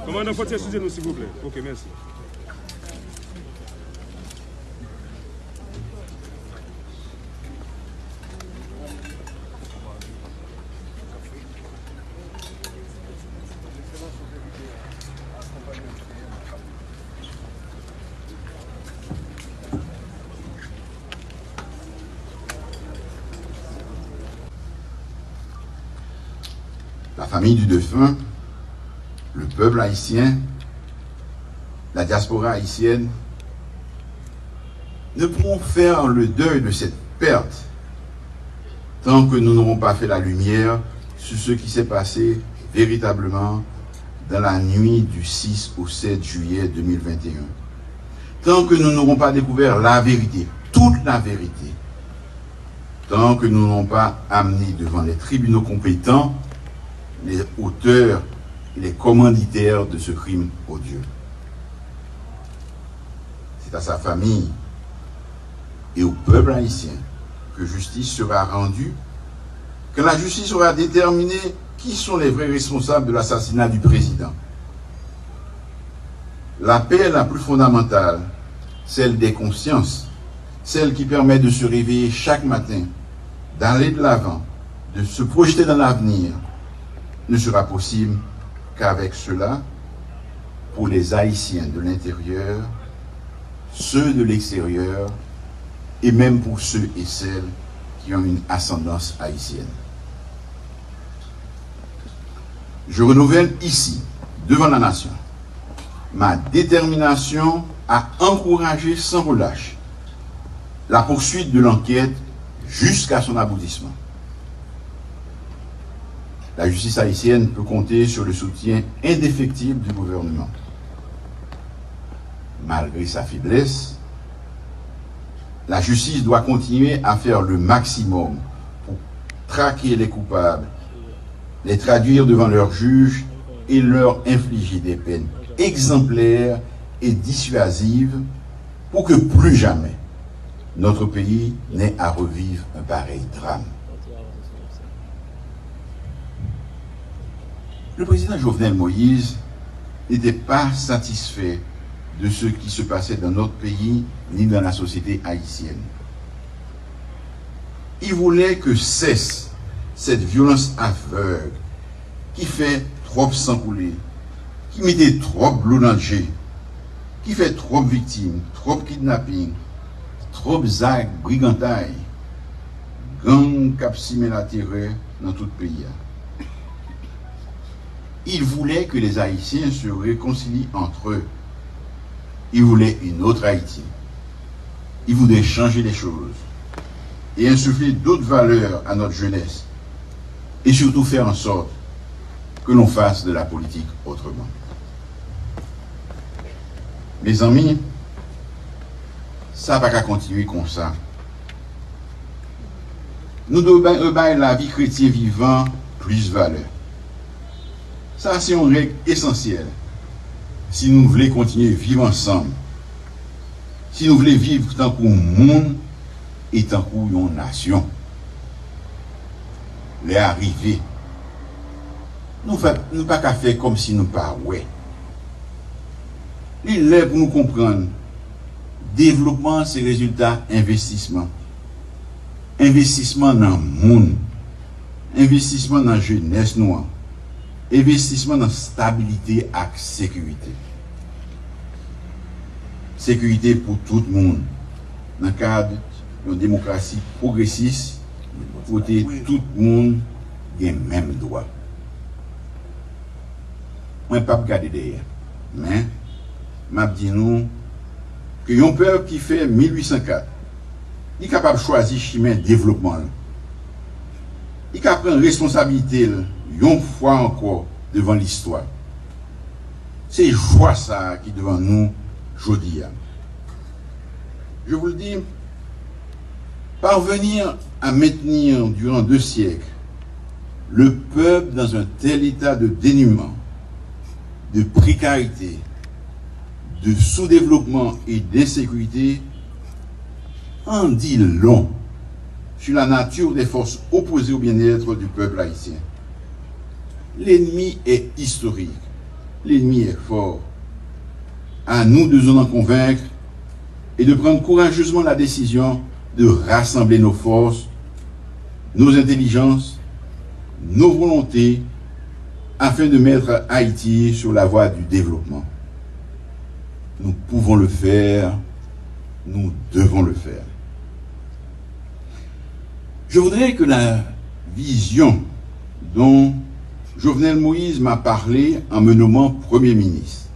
Commandant, faut excusez nous s'il vous plaît. Ok, merci. La famille du défunt, le peuple haïtien, la diaspora haïtienne, ne pourront faire le deuil de cette perte tant que nous n'aurons pas fait la lumière sur ce qui s'est passé véritablement dans la nuit du 6 au 7 juillet 2021. Tant que nous n'aurons pas découvert la vérité, toute la vérité, tant que nous n'aurons pas amené devant les tribunaux compétents les auteurs et les commanditaires de ce crime odieux. C'est à sa famille et au peuple haïtien que justice sera rendue, que la justice aura déterminé qui sont les vrais responsables de l'assassinat du président. La paix la plus fondamentale, celle des consciences, celle qui permet de se réveiller chaque matin, d'aller de l'avant, de se projeter dans l'avenir, ne sera possible qu'avec cela, pour les Haïtiens de l'intérieur, ceux de l'extérieur, et même pour ceux et celles qui ont une ascendance haïtienne. Je renouvelle ici, devant la nation, ma détermination à encourager sans relâche la poursuite de l'enquête jusqu'à son aboutissement. La justice haïtienne peut compter sur le soutien indéfectible du gouvernement. Malgré sa faiblesse, la justice doit continuer à faire le maximum pour traquer les coupables, les traduire devant leurs juges et leur infliger des peines exemplaires et dissuasives pour que plus jamais notre pays n'ait à revivre un pareil drame. Le président Jovenel Moïse n'était pas satisfait de ce qui se passait dans notre pays ni dans la société haïtienne. Il voulait que cesse cette violence aveugle qui fait trop sang couler, qui mettait trop de l'eau dans le jet, qui fait trop de victimes, trop de kidnapping, trop d'actes, brigantailles, gang capsimé la terreur dans tout le pays. Il voulait que les Haïtiens se réconcilient entre eux. Il voulait une autre Haïti. Il voulait changer les choses et insuffler d'autres valeurs à notre jeunesse et surtout faire en sorte que l'on fasse de la politique autrement. Mes amis, ça va pas continuer comme ça. Nous devons rebattre la vie chrétienne vivant plus valeur. Ça, c'est une règle essentielle. Si nous voulons continuer à vivre ensemble, si nous voulons vivre tant qu'un monde et tant qu'une nation, les arrivées, nous ne pas qu'à faire comme si nous pas ouais. Il est pour nous comprendre. Développement, c'est résultat investissement. Investissement dans le monde. Investissement dans la jeunesse noire. Investissement dans la stabilité et la sécurité. Sécurité pour tout le monde. Dans le cadre d'une démocratie progressiste, pour que tout le monde ait les mêmes droits. Je ne vais pas regarder derrière. Mais, je dis nous que un peuple qui fait 1804, il est capable de choisir le chemin de développement. Il est capable de prendre responsabilité une fois encore devant l'histoire. C'est joie ça qui est devant nous aujourd'hui. Je vous le dis, parvenir à maintenir durant 2 siècles le peuple dans un tel état de dénuement, de précarité, de sous-développement et d'insécurité en dit long sur la nature des forces opposées au bien-être du peuple haïtien. L'ennemi est historique, l'ennemi est fort. À nous de nous en convaincre et de prendre courageusement la décision de rassembler nos forces, nos intelligences, nos volontés, afin de mettre Haïti sur la voie du développement. Nous pouvons le faire, nous devons le faire. Je voudrais que la vision dont Jovenel Moïse m'a parlé en me nommant Premier ministre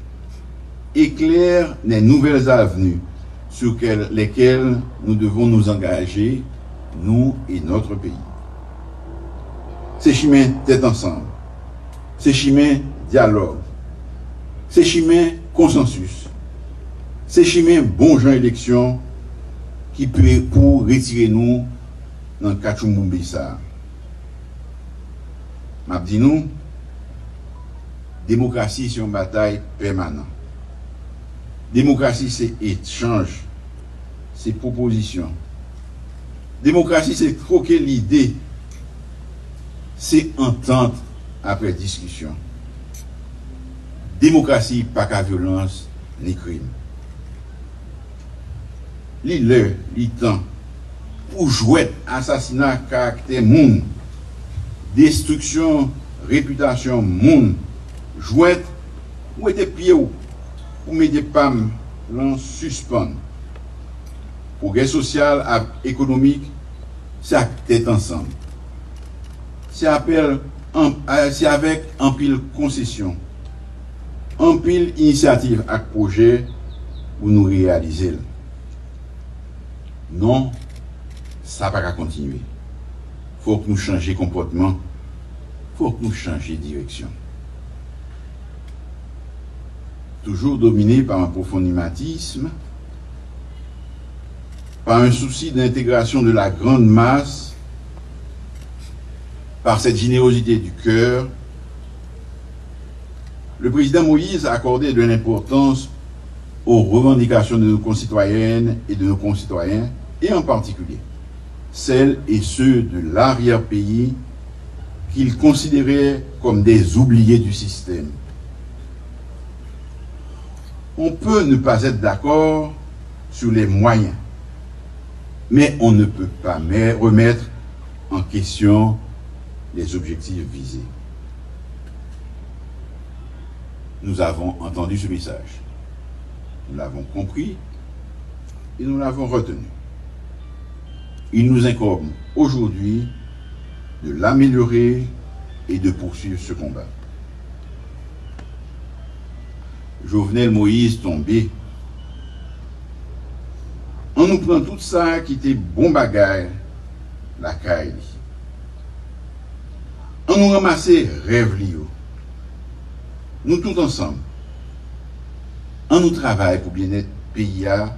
éclaire les nouvelles avenues sur lesquelles nous devons nous engager, nous et notre pays. C'est chemin tête ensemble, c'est chemin dialogue, c'est chemin consensus, c'est chemin bon gens élection qui peut pour retirer nous dans le Kachoumboumbissa. M'a dit nous, démocratie c'est une bataille permanente. Démocratie c'est échange, c'est proposition. Démocratie c'est troquer l'idée, c'est entente après discussion. Démocratie pas qu'à violence ni crime. L'heure, le temps pour jouer assassinat caractère monde, destruction réputation monde, jouer ou était pied ou mettre pam l'en suspend. Progrès social et économique, c'est tête ensemble. C'est avec un pile concession, un pile initiative et projet pour nous réaliser. Non, ça va pas continuer. Il faut que nous changions comportement, il faut que nous changions direction. Toujours dominé par un profond humanisme, par un souci d'intégration de la grande masse, par cette générosité du cœur, le président Moïse a accordé de l'importance aux revendications de nos concitoyennes et de nos concitoyens, et en particulier celles et ceux de l'arrière-pays qu'il considérait comme des oubliés du système. On peut ne pas être d'accord sur les moyens, mais on ne peut pas remettre en question les objectifs visés. Nous avons entendu ce message, nous l'avons compris et nous l'avons retenu. Il nous incombe aujourd'hui de l'améliorer et de poursuivre ce combat. Jovenel Moïse tombé, on nous prend tout ça qui était bon bagaille, la caille. On nous ramasse rêve lio. Nous tous ensemble, on nous travaille pour bien-être pays à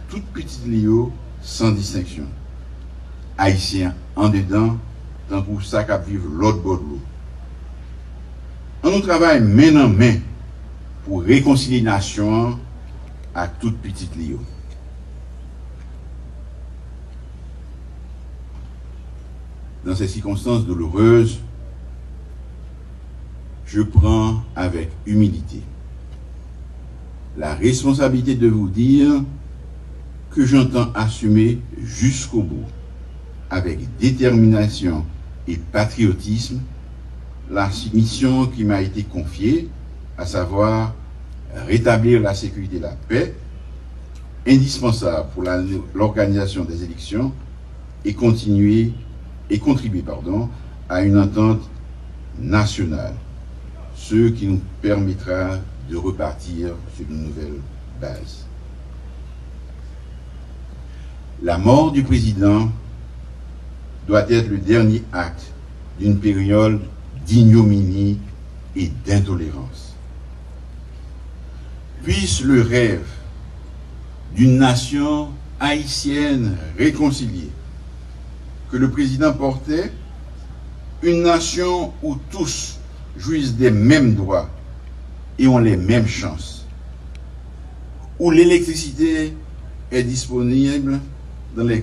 toute petite lio sans distinction. Haïtiens en dedans, tant pour ça qu'à vivre l'autre bord de l'eau. On nous travaille main en main pour réconcilier la nation à toute petite lio. Dans ces circonstances douloureuses, je prends avec humilité la responsabilité de vous dire que j'entends assumer jusqu'au bout, avec détermination et patriotisme, la mission qui m'a été confiée, à savoir rétablir la sécurité et la paix, indispensable pour l'organisation des élections, et contribuer à une entente nationale, ce qui nous permettra de repartir sur une nouvelle base. La mort du président doit être le dernier acte d'une période d'ignominie et d'intolérance. Puisse le rêve d'une nation haïtienne réconciliée que le président portait, une nation où tous jouissent des mêmes droits et ont les mêmes chances, où l'électricité est disponible dans les